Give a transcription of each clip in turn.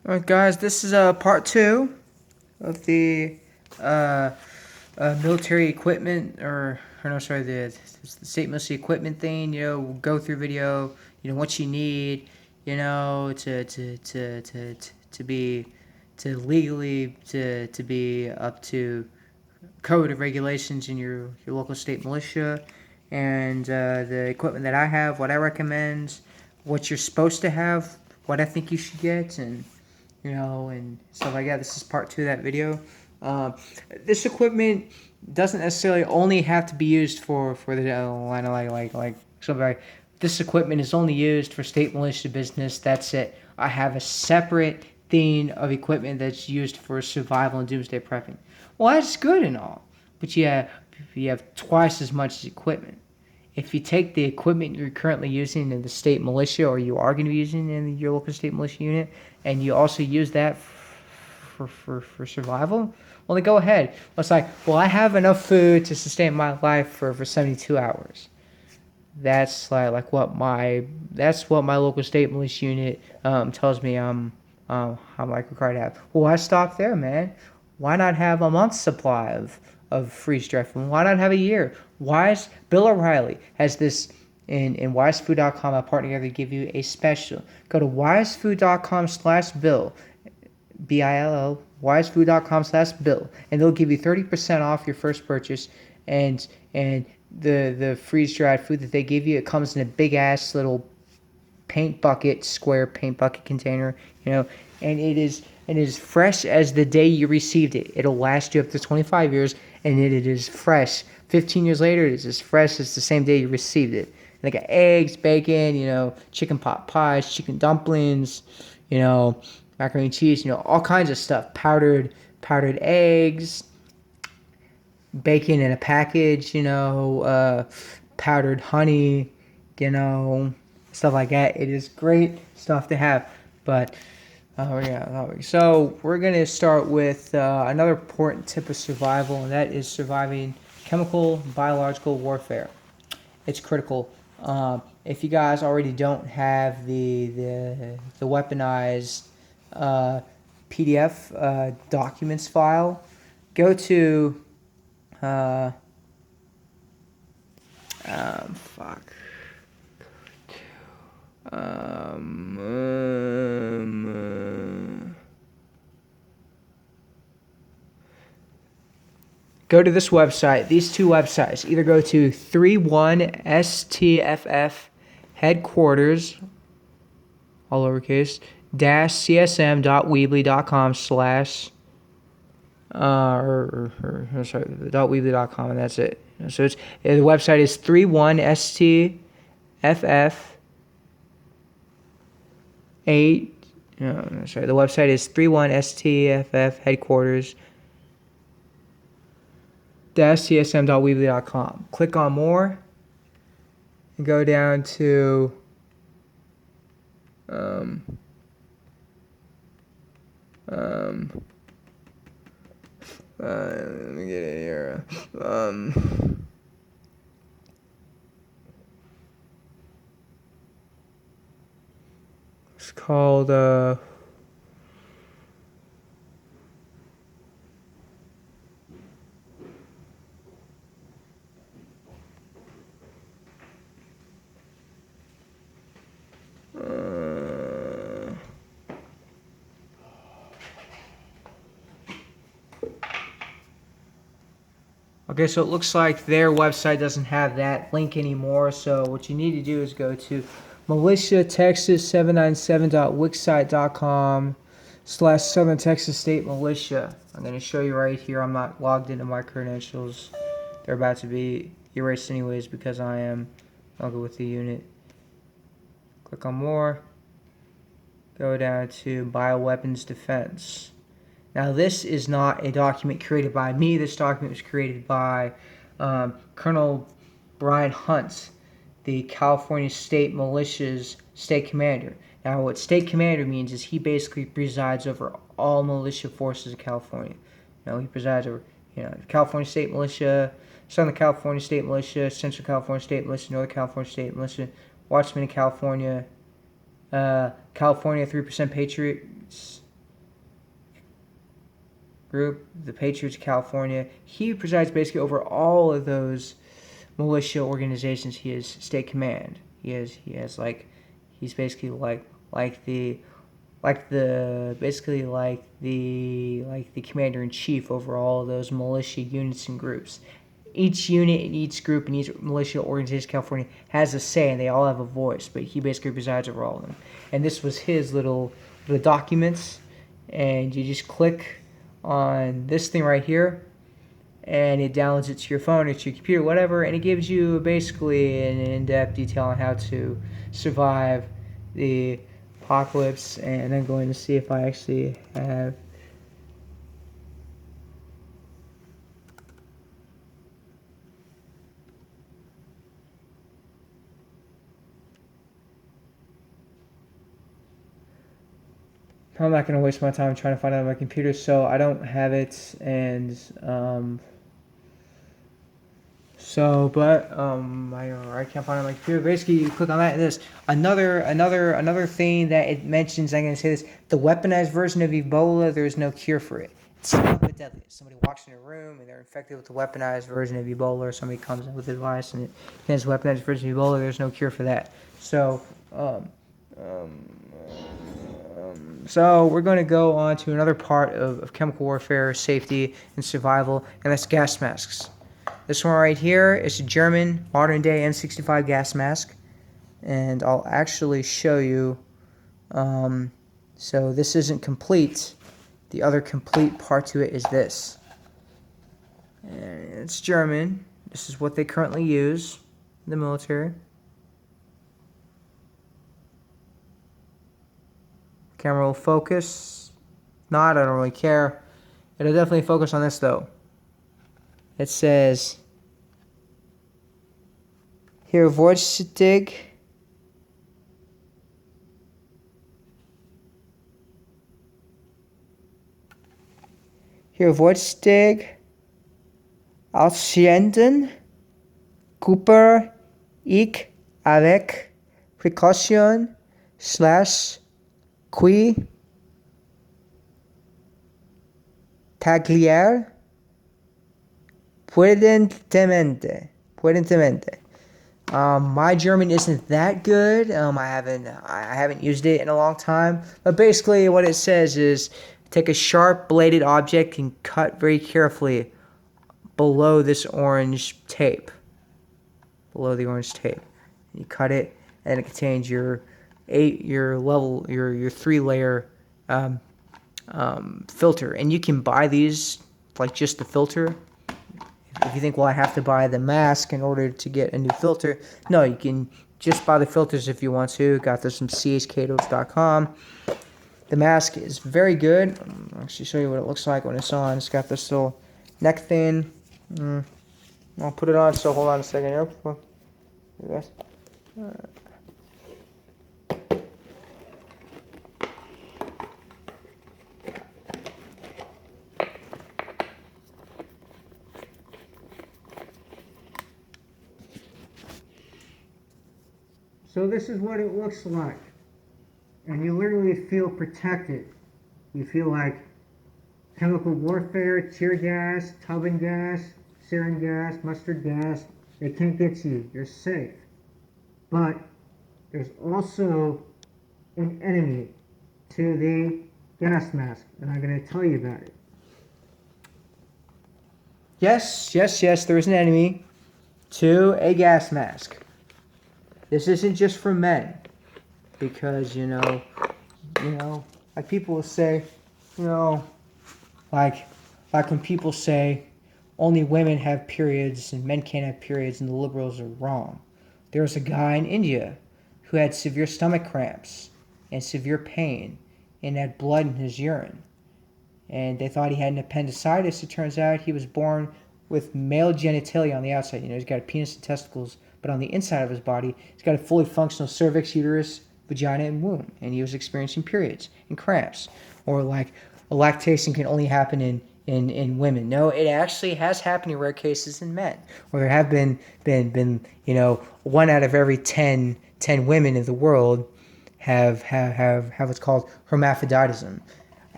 Alright guys, this is part 2 of the uh, military equipment, or no, sorry, the state military equipment thing. We'll go through video, what you need, to be, to legally, to be up to code of regulations in your local state militia, and the equipment that I have, what I recommend, what you're supposed to have, what I think you should get, and stuff like that. This is part 2 of that video. Um, this equipment doesn't necessarily only have to be used for the line of like something. This equipment is only used for state militia business. That's it. I have a separate thing of equipment that's used for survival and doomsday prepping. Well, that's good and all, but you have twice as much equipment. If you take the equipment you're currently using in the state militia, or you are going to be using in your local state militia unit, and you also use that for survival, well, then go ahead. Well, it's like, well, I have enough food to sustain my life for 72 hours. That's that's what my local state militia unit tells me I'm like required to have. Well, why stop there, man? Why not have a month's supply of freeze dried food? Why not have a year? Bill O'Reilly has this in wisefood.com. I partner together to give you a special. Go to wisefood.com/bill, BILL, wisefood.com/bill, and they'll give you 30% off your first purchase. And the freeze dried food that they give you, it comes in a big ass little square paint bucket container, and it is fresh as the day you received it. It'll last you up to 25 years, and it is fresh. 15 years later, it is as fresh as the same day you received it. And they got eggs, bacon, chicken pot pies, chicken dumplings, macaroni and cheese, all kinds of stuff. Powdered eggs, bacon in a package, powdered honey, stuff like that. It is great stuff to have. But so we're going to start with another important tip of survival, and that is surviving chemical, biological warfare. It's critical. If you guys already don't have the weaponized PDF documents file, go to fuck. Go to this website, these two websites. Either go to 31STFF headquarters, all lowercase, -csm.weebly.com slash, sorry, .weebly.com, and that's it. So the website is 31STFF 8. No, sorry. The website is 31STFF headquarters -csm.weebly.com. Click on more and go down to let me get it here. It's called okay, so it looks like their website doesn't have that link anymore. So what you need to do is go to militiatexas797.wixsite.com/Southern Texas State Militia. I'm going to show you right here. I'm not logged into my credentials. They're about to be erased anyways because I am logged with the unit. Click on more. Go down to Bioweapons Defense. Now, this is not a document created by me. This document was created by Colonel Brian Hunt, the California State Militia's state commander. Now, what state commander means is he basically presides over all militia forces of California. He presides over, California State Militia, Southern California State Militia, Central California State Militia, Northern California State Militia, Watchmen in California, California 3% Patriots, group, the Patriots of California. He presides basically over all of those militia organizations. He is state command. He has like he's basically like the commander in chief over all of those militia units and groups. Each unit and each group and each militia organization in California has a say, and they all have a voice, but he basically presides over all of them. And this was his little documents, and you just click on this thing right here, and it downloads it to your phone or to your computer, whatever, and it gives you basically an in-depth detail on how to survive the apocalypse. And I'm going to see if I actually have... I'm not going to waste my time trying to find it on my computer, so I don't have it, and I can't find it on my computer. Basically, you click on that, and this another thing that it mentions. I'm going to say this: the weaponized version of Ebola. There is no cure for it. It's a little bit deadly. Somebody walks in a room and they're infected with the weaponized version of Ebola, or somebody comes in with advice and it has weaponized version of Ebola. There's no cure for that. So we're going to go on to another part of chemical warfare, safety, and survival, and that's gas masks. This one right here is a German modern-day N65 gas mask, and I'll actually show you. So this isn't complete. The other complete part to it is this. And it's German. This is what they currently use in the military. Camera will focus. Not, I don't really care. It'll definitely focus on this though. It says here, Vorsichtig. Hier Vorsichtig ausschneiden. Cooper ich avec précaution / qui tagliare prudentemente. My German isn't that good. I haven't used it in a long time. But basically, what it says is, take a sharp bladed object and cut very carefully below this orange tape. Below the orange tape, you cut it, and it contains your 3-layer filter, and you can buy these like just the filter. If you think, well, I have to buy the mask in order to get a new filter, no, you can just buy the filters if you want to. Got this from chcatos.com. The mask is very good. I'll actually show you what it looks like when it's on. It's got this little neck thing. I'll put it on, so hold on a second here. So this is what it looks like. And you literally feel protected. You feel like chemical warfare, tear gas, Tubman gas, sarin gas, mustard gas, they can't get you. You're safe. But there's also an enemy to the gas mask, and I'm going to tell you about it. Yes, there is an enemy to a gas mask. This isn't just for men, because, like people will say, like when people say only women have periods and men can't have periods, and the liberals are wrong. There was a guy in India who had severe stomach cramps and severe pain and had blood in his urine. And they thought he had an appendicitis. It turns out he was born with male genitalia on the outside. He's got a penis and testicles, but on the inside of his body, he's got a fully functional cervix, uterus, vagina, and womb. And he was experiencing periods and cramps. Or like a lactation can only happen in women. No, it actually has happened in rare cases in men, where there have been 1 out of every 10 women in the world have what's called hermaphroditism.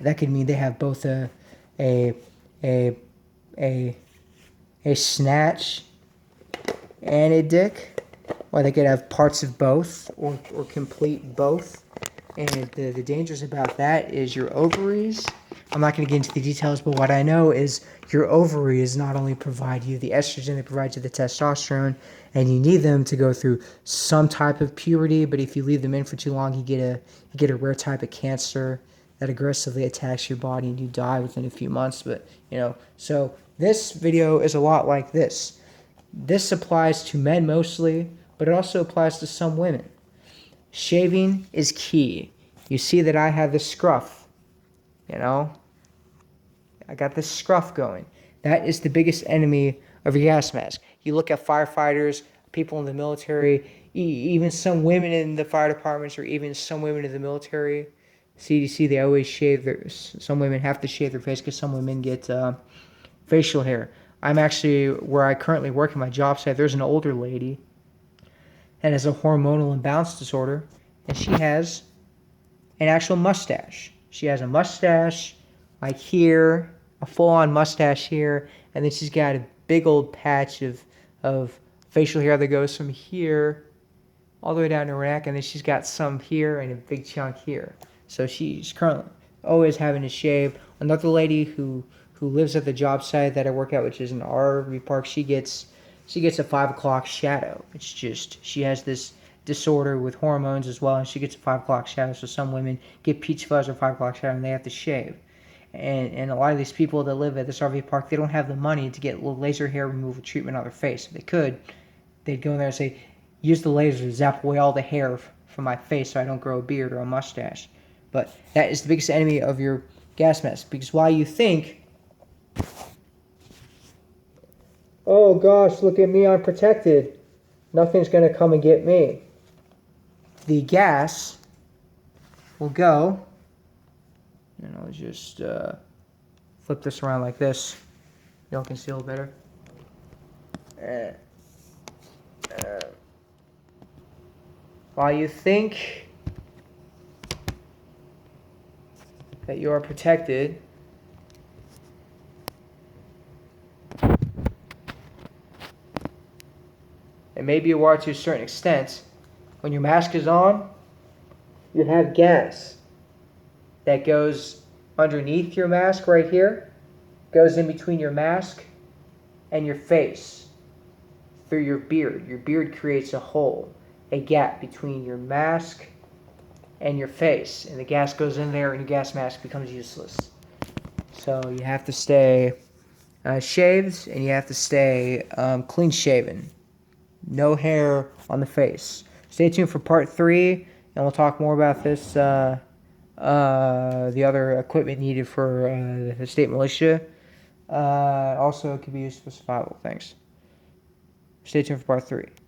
That could mean they have both a a a a a snatch and a dick, or they could have parts of both, or complete both. And the dangers about that is your ovaries. I'm not going to get into the details, but what I know is your ovaries not only provide you the estrogen, they provide you the testosterone, and you need them to go through some type of puberty. But if you leave them in for too long, you get a rare type of cancer that aggressively attacks your body, and you die within a few months. But so this video is a lot like this. This applies to men mostly, but it also applies to some women. Shaving is key. You see that I have this scruff, I got this scruff going. That is the biggest enemy of your gas mask. You look at firefighters, people in the military, even some women in the fire departments, or even some women in the military, CDC, they always shave some women have to shave their face because some women get facial hair. I'm actually, where I currently work in my job site, there's an older lady that has a hormonal imbalance disorder, and she has an actual mustache. She has a mustache like here, a full-on mustache here, and then she's got a big old patch of facial hair that goes from here all the way down to her neck, and then she's got some here and a big chunk here. So she's currently always having to shave. Another lady who lives at the job site that I work at, which is an RV park, she gets a 5 o'clock shadow. It's just, she has this disorder with hormones as well, and she gets a 5 o'clock shadow. So some women get peach fuzz or 5 o'clock shadow, and they have to shave. And a lot of these people that live at this RV park, they don't have the money to get laser hair removal treatment on their face. If they could, they'd go in there and say, use the laser to zap away all the hair from my face so I don't grow a beard or a mustache. But that is the biggest enemy of your gas mask. Because while you think, oh gosh, look at me, I'm protected, nothing's going to come and get me, the gas will go, and I'll just flip this around like this. Y'all can see a little better. While you think that you are protected, and maybe you are to a certain extent, when your mask is on, you have gas that goes underneath your mask right here, goes in between your mask and your face through your beard. Your beard creates a hole, a gap between your mask and your face, and the gas goes in there and your gas mask becomes useless. So you have to stay shaved, and you have to stay clean shaven. No hair on the face. Stay tuned for part 3, and we'll talk more about this, the other equipment needed for the state militia. Also, it could be used for survival. Thanks. Stay tuned for part 3.